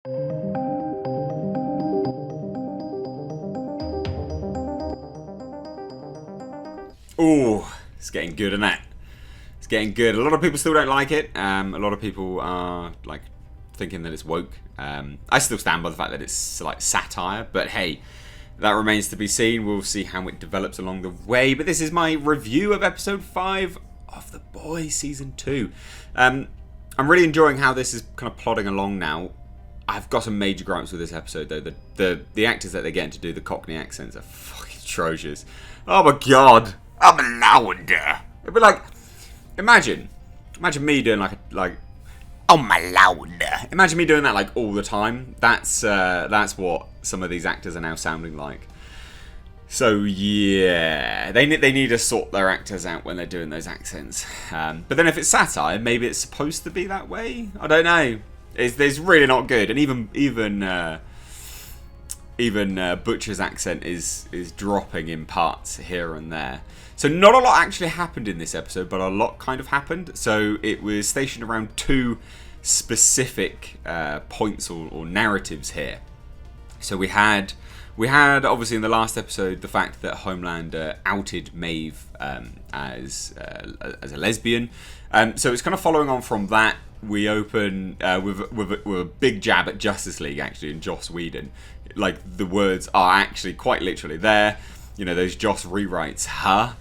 Ooh, it's getting good, isn't it? It's getting good. A lot of people still don't like it. A lot of people are like thinking that it's woke. I still stand by the fact that it's like satire, but hey, that remains to be seen. We'll see how it develops along the way. But this is my review of episode 5 of The Boys season 2. I'm really enjoying how this is kind of plodding along now. I've got some major gripes with this episode though. The actors that they're getting to do the Cockney accents are fucking atrocious. Oh my god, I'm a lounder. It'd be like, imagine me doing like, oh my lounder. Imagine me doing that like all the time. That's what some of these actors are now sounding like. So yeah, they need to sort their actors out when they're doing those accents. But then if it's satire, maybe it's supposed to be that way. I don't know. It's really not good, and even Butcher's accent is dropping in parts here and there. So not a lot actually happened in this episode, but a lot kind of happened. So it was stationed around two specific points or narratives here. So we had obviously in the last episode the fact that Homelander outed Maeve as a lesbian. So it's kind of following on from that. We open with a big jab at Justice League actually and Joss Whedon. Like the words are actually quite literally there. You know, those Joss rewrites, huh?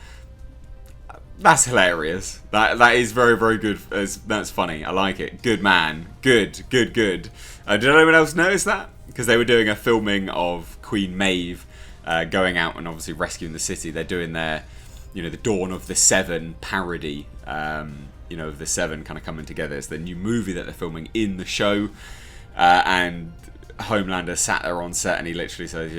That's hilarious. That is very, very good. That's funny. I like it. Good man. Good. Did anyone else notice that? Because they were doing a filming of Queen Maeve going out and obviously rescuing the city. They're doing their, the Dawn of the Seven parody. Of the Seven kind of coming together. It's the new movie that they're filming in the show, and Homelander sat there on set and he literally says,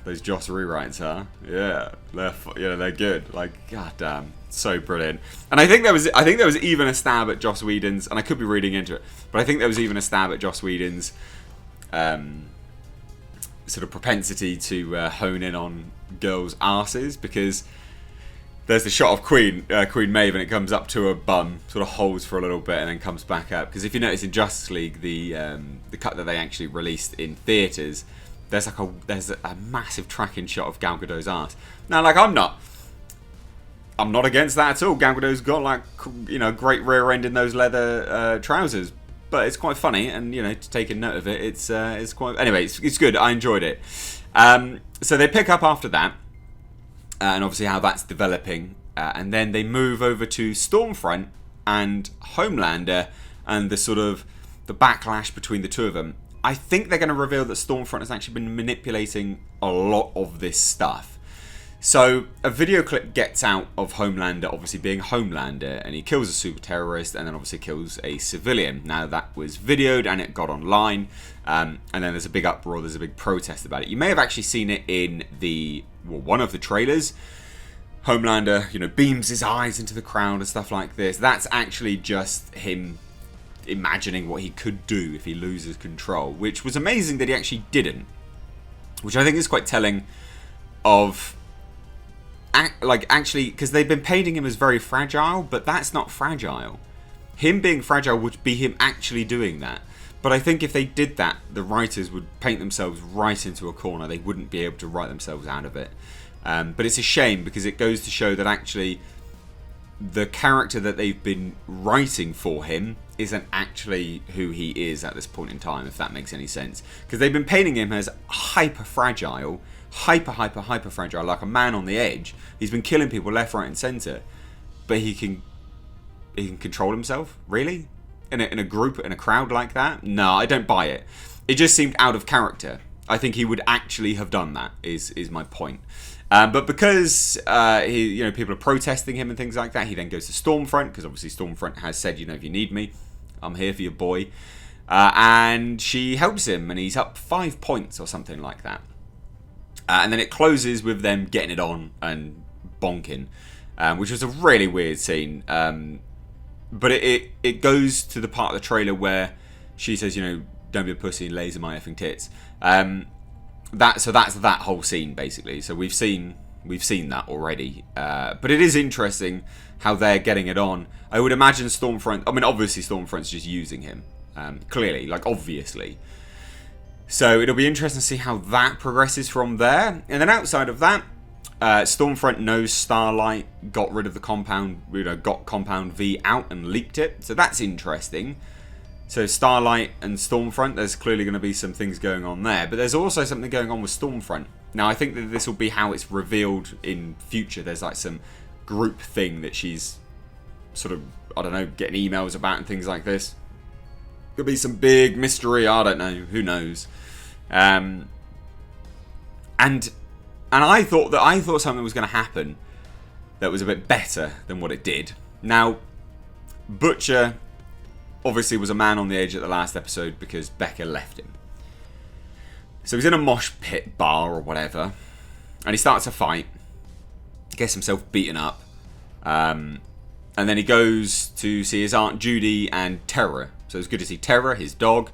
those Joss rewrites, huh? Yeah, they're good. Like, goddamn, so brilliant. And I think there was even a stab at Joss Whedon's, and I could be reading into it, but I think there was even a stab at Joss Whedon's sort of propensity to hone in on girls' arses, because there's the shot of Queen Maeve, and it comes up to her bum, sort of holds for a little bit, and then comes back up. Because if you notice in Justice League, the cut that they actually released in theaters, there's a massive tracking shot of Gal Gadot's ass. Now, like I'm not against that at all. Gal Gadot's got great rear end in those leather trousers, but it's quite funny, and to take a note of it, it's quite. Anyway, it's good. I enjoyed it. So they pick up after that. And obviously how that's developing. And then they move over to Stormfront and Homelander and the backlash between the two of them. I think they're going to reveal that Stormfront has actually been manipulating a lot of this stuff. So a video clip gets out of Homelander obviously being Homelander, and he kills a super terrorist and then obviously kills a civilian. Now that was videoed and it got online, and then there's a big uproar, there's a big protest about it. You may have actually seen it in one of the trailers. Homelander, beams his eyes into the crowd and stuff like this. That's actually just him imagining what he could do if he loses control, which was amazing that he actually didn't. Which I think is quite telling of, actually, because they've been painting him as very fragile, but that's not fragile. Him being fragile would be him actually doing that. But I think if they did that, the writers would paint themselves right into a corner. They wouldn't be able to write themselves out of it. But it's a shame, because it goes to show that actually the character that they've been writing for him isn't actually who he is at this point in time, if that makes any sense. Because they've been painting him as hyper fragile, hyper fragile, like a man on the edge. He's been killing people left, right, and centre, but he can control himself. Really? In a group, in a crowd like that? No, I don't buy it. It just seemed out of character. I think he would actually have done that. Is my point. But because people are protesting him and things like that, he then goes to Stormfront, because obviously Stormfront has said, if you need me, I'm here for your boy. And she helps him, and he's up 5 points or something like that. And then it closes with them getting it on and bonking, which was a really weird scene. But it goes to the part of the trailer where she says, don't be a pussy and laser my effing tits. That's that whole scene basically. So we've seen that already. But it is interesting how they're getting it on. I would imagine Stormfront. I mean, obviously Stormfront's just using him. Clearly, obviously. So it'll be interesting to see how that progresses from there. And then outside of that, Stormfront knows Starlight got rid of the compound, got Compound V out and leaked it. So that's interesting. So Starlight and Stormfront, there's clearly going to be some things going on there. But there's also something going on with Stormfront. Now, I think that this will be how it's revealed in future. There's like some group thing that she's sort of, I don't know, getting emails about and things like this. Could be some big mystery, I don't know, who knows. And I thought something was going to happen that was a bit better than what it did. Now, Butcher obviously was a man on the edge at the last episode because Becca left him. So he's in a mosh pit bar or whatever, and he starts a fight, gets himself beaten up, and then he goes to see his Aunt Judy and Terra. So it's good to see Terra, his dog,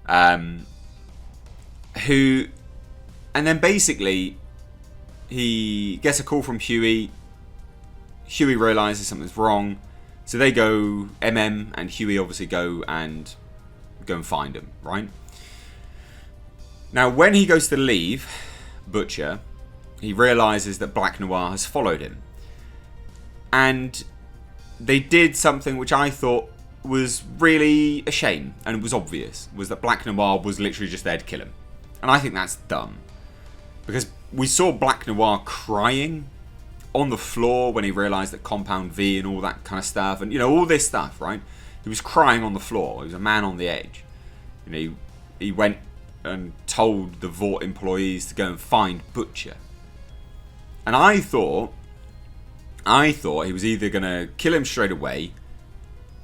and then basically he gets a call from Huey. Huey realizes something's wrong, so they go. MM and Huey obviously go and find him, right? Now, when he goes to leave Butcher, he realizes that Black Noir has followed him, and they did something which I thought was really a shame, and it was obvious, was that Black Noir was literally just there to kill him. And I think that's dumb, because we saw Black Noir crying on the floor when he realised that Compound V and all that kind of stuff, and all this stuff, right? He was crying on the floor. He was a man on the edge. He went and told the Vought employees to go and find Butcher. And I thought he was either going to kill him straight away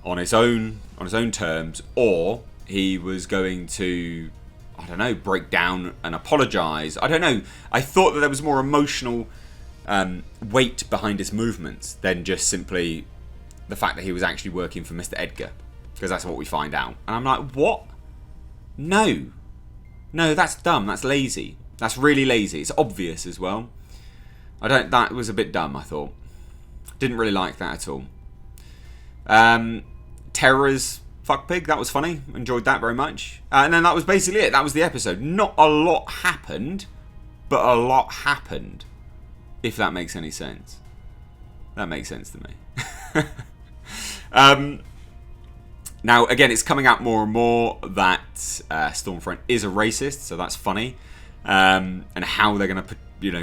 on his own terms, or he was going to, I don't know, break down and apologise. I don't know. I thought that there was more emotional weight behind his movements than just simply the fact that he was actually working for Mr. Edgar, because that's what we find out. And I'm like, what? No, that's dumb. That's lazy. That's really lazy. It's obvious as well. That was a bit dumb, I thought. Didn't really like that at all. Terra's fuck pig, that was funny. Enjoyed that very much. And then that was basically it. That was the episode. Not a lot happened, but a lot happened. If that makes any sense. That makes sense to me. Now, again, it's coming out more and more that Stormfront is a racist, so that's funny. And how they're going to,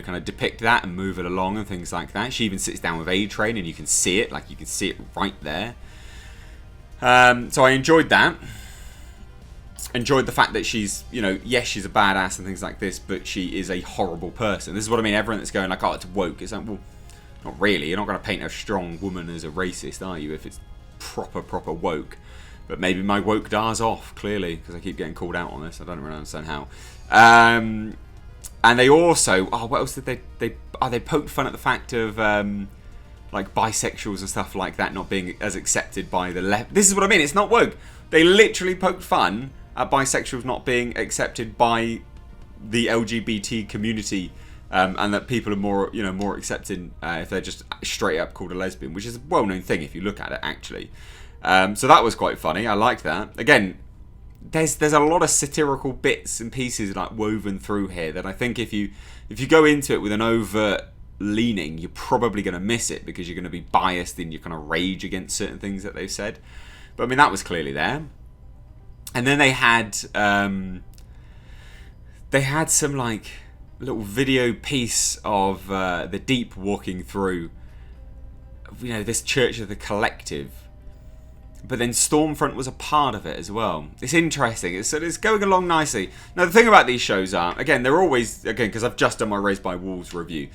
kind of depict that and move it along and things like that. She even sits down with A-Train and you can see it, like you can see it right there. So I enjoyed that. Enjoyed the fact that she's, yes, she's a badass and things like this, but she is a horrible person. This is what I mean. Everyone that's going like, oh, it's woke. It's like, well, not really. You're not going to paint a strong woman as a racist, are you? If it's proper woke. But maybe my woke dar's off, clearly, because I keep getting called out on this. I don't really understand how. And they also, what else did they poked fun at the fact of like bisexuals and stuff like that not being as accepted by the left. This is what I mean. It's not woke. They literally poked fun at bisexuals not being accepted by the LGBT community, and that people are more accepting if they're just straight up called a lesbian, which is a well-known thing if you look at it actually. So that was quite funny. I like that. Again, there's a lot of satirical bits and pieces like woven through here that I think if you go into it with an overt leaning, you're probably going to miss it because you're going to be biased in your kind of rage against certain things that they've said. But I mean, that was clearly there. And then they had some like little video piece of the Deep walking through, this Church of the Collective. But then Stormfront was a part of it as well. It's interesting. It's going along nicely. Now, the thing about these shows are, again, they're always, because I've just done my Raised by Wolves review.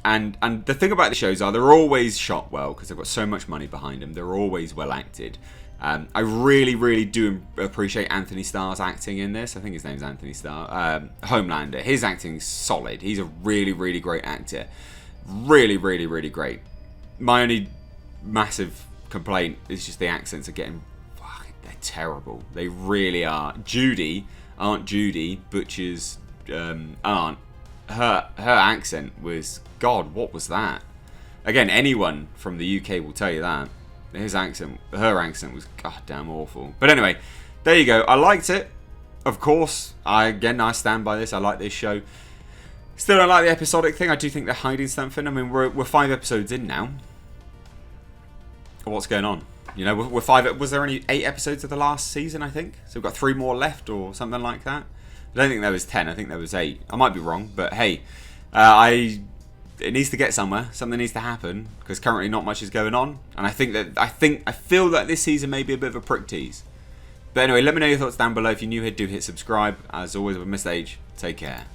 And the thing about the shows are, they're always shot well, because they've got so much money behind them. They're always well acted. I really, really do appreciate Anthony Starr's acting in this. I think his name's Anthony Starr. Homelander. His acting's solid. He's a really, really great actor. Really, really, really great. My only massive complaint is just the accents are getting they're terrible. They really are. Aunt Judy, Butcher's aunt, her accent was, God, what was that? Again, anyone from the UK will tell you that. Her accent was goddamn awful. But anyway, there you go. I liked it. of course, I stand by this. I like this show. Still don't like the episodic thing. I do think they're hiding something. I mean, we're 5 episodes in now. What's going on? You know, we're 5. Was there only 8 episodes of the last season? I think so. We've got 3 more left, or something like that. I don't think there was 10. I think there was 8. I might be wrong, but hey, it needs to get somewhere. Something needs to happen because currently not much is going on, and I feel that this season may be a bit of a prick tease. But anyway, let me know your thoughts down below. If you're new here, do hit subscribe. As always, with Mr. H, take care.